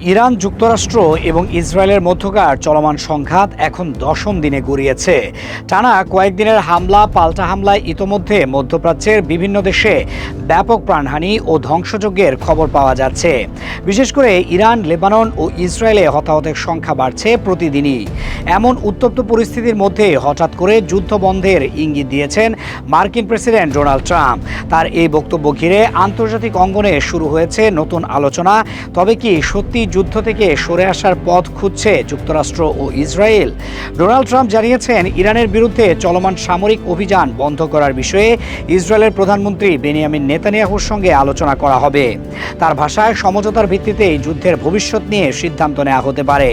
Iran, যুক্তরাষ্ট্র এবং ইসরায়েলের মধ্যকার চলমান সংঘাত এখন 10ম দিনে গড়িয়েছে। টানা কয়েকদিনের হামলা পাল্টা হামলায় ইতোমধ্যে মধ্যপ্রাচ্যের বিভিন্ন দেশে ব্যাপক প্রাণহানি ও ধ্বংসযজ্ঞের খবর পাওয়া যাচ্ছে। বিশেষ করে ইরান, লেবানন ও ইসরায়েলে হতাহতের সংখ্যা বাড়ছে প্রতিদিনই। এমন উত্তপ্ত পরিস্থিতির মধ্যে হঠাৎ করে যুদ্ধ বন্ধের ইঙ্গিত দিয়েছেন মার্কিন প্রেসিডেন্ট ডোনাল্ড ট্রাম্প। তার এই বক্তব্য ঘিরে আন্তর্জাতিক অঙ্গনে শুরু হয়েছে নতুন আলোচনা। তবে কি সত্যি যুদ্ধ থেকে সরে আসার পথ খুঁজছে যুক্তরাষ্ট্র ও ইসরায়েল? ডোনাল্ড ট্রাম্প জানিয়েছেন, ইরানের বিরুদ্ধে চলমান সামরিক অভিযান বন্ধ করার বিষয়ে ইসরায়েলের প্রধানমন্ত্রী বেনিয়ামিন নেতানিয়াহুর সঙ্গে আলোচনা করা হবে। তার ভাষায়, সমঝোতার ভিত্তিতে যুদ্ধের ভবিষ্যৎ নিয়ে সিদ্ধান্ত নেওয়া হতে পারে।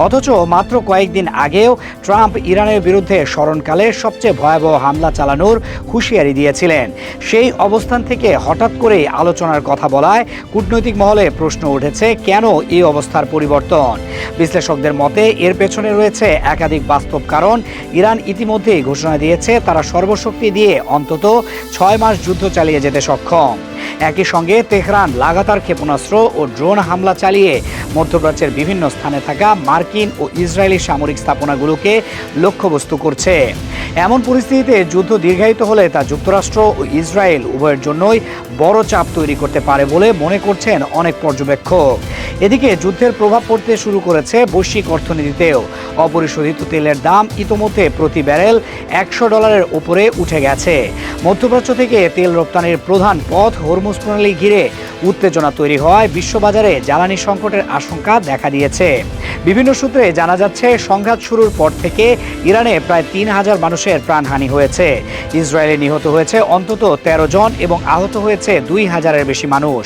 অথচ মাত্র কয়েকদিন আগেও ট্রাম্প ইরানের বিরুদ্ধে স্মরণকালে সবচেয়ে ভয়াবহ হামলা চালানোর হুঁশিয়ারি দিয়েছিলেন। সেই অবস্থান থেকে হঠাৎ করেই আলোচনার কথা বলায় কূটনৈতিক মহলে প্রশ্ন উঠেছে, কেন এই অবস্থার পরিবর্তন? বিশ্লেষকদের মতে এর পেছনে রয়েছে একাধিক বাস্তব কারণ। ইরান ইতিমধ্যেই ঘোষণা দিয়েছে তারা সর্বশক্তি দিয়ে অন্তত 6 মাস যুদ্ধ চালিয়ে যেতে সক্ষম। একই সঙ্গে তেহরান লাগাতার ক্ষেপণাস্ত্র ও ড্রোন হামলা চালিয়ে মধ্যপ্রাচ্যের বিভিন্ন স্থানে থাকা মার্কিন ও ইসরায়েলি সামরিক স্থাপনাগুলোকে লক্ষ্যবস্তু করছে। এমন পরিস্থিতিতে যুদ্ধ দীর্ঘায়িত হলে তা যুক্তরাষ্ট্র ও ইসরায়েল উভয়ের জন্যই বড় চাপ তৈরি করতে পারে বলে মনে করছেন অনেক পর্যবেক্ষক। এদিকে যুদ্ধের প্রভাব পড়তে শুরু করেছে বৈশ্বিক অর্থনীতিতেও। অপরিশোধিত তেলের দাম ইতোমধ্যে প্রতি ব্যারেল $100 উপরে উঠে গেছে। মধ্যপ্রাচ্য থেকে তেল রপ্তানির প্রধান পথ হরমুজ প্রণালী ঘিরে উত্তেজনা তৈরি হওয়ায় বিশ্ববাজারে জ্বালানি সংকটের আশঙ্কা দেখা দিয়েছে। বিভিন্ন সূত্রে জানা যাচ্ছে, সংঘাত শুরুর পর থেকে ইরানে প্রায় 3000 মানুষের প্রাণহানি হয়েছে। ইসরায়েলে নিহত হয়েছে অন্তত 13 জন এবং আহত হয়েছে 2000-এর বেশি মানুষ।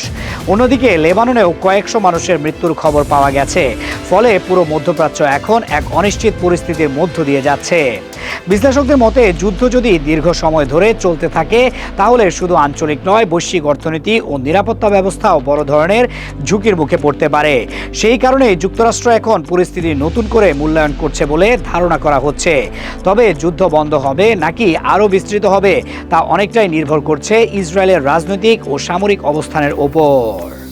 অন্যদিকে লেবাননেও কয়েকশো মানুষের মৃত্যুর খবর পাওয়া গেছে। ফলে পুরো মধ্যপ্রাচ্য এখন এক অনিশ্চিত পরিস্থিতির মধ্য দিয়ে যাচ্ছে। বিশ্লেষকদের মতে, যুদ্ধ যদি দীর্ঘ সময় ধরে চলতে থাকে তাহলে শুধু আঞ্চলিক নয়, বৈশ্বিক অর্থনীতি ও নিরাপত্তা ব্যবস্থাও বড় ধরনের ঝুঁকির মুখে পড়তে পারে। সেই কারণে যুক্তরাষ্ট্র এখন পরিস্থিতি নতুন করে মূল্যায়ন করছে বলে ধারণা করা হচ্ছে। তবে যুদ্ধ বন্ধ হবে নাকি আরও বিস্তৃত হবে তা অনেকটাই নির্ভর করছে ইসরায়েলের রাজনৈতিক ও সামরিক অবস্থানের ওপর।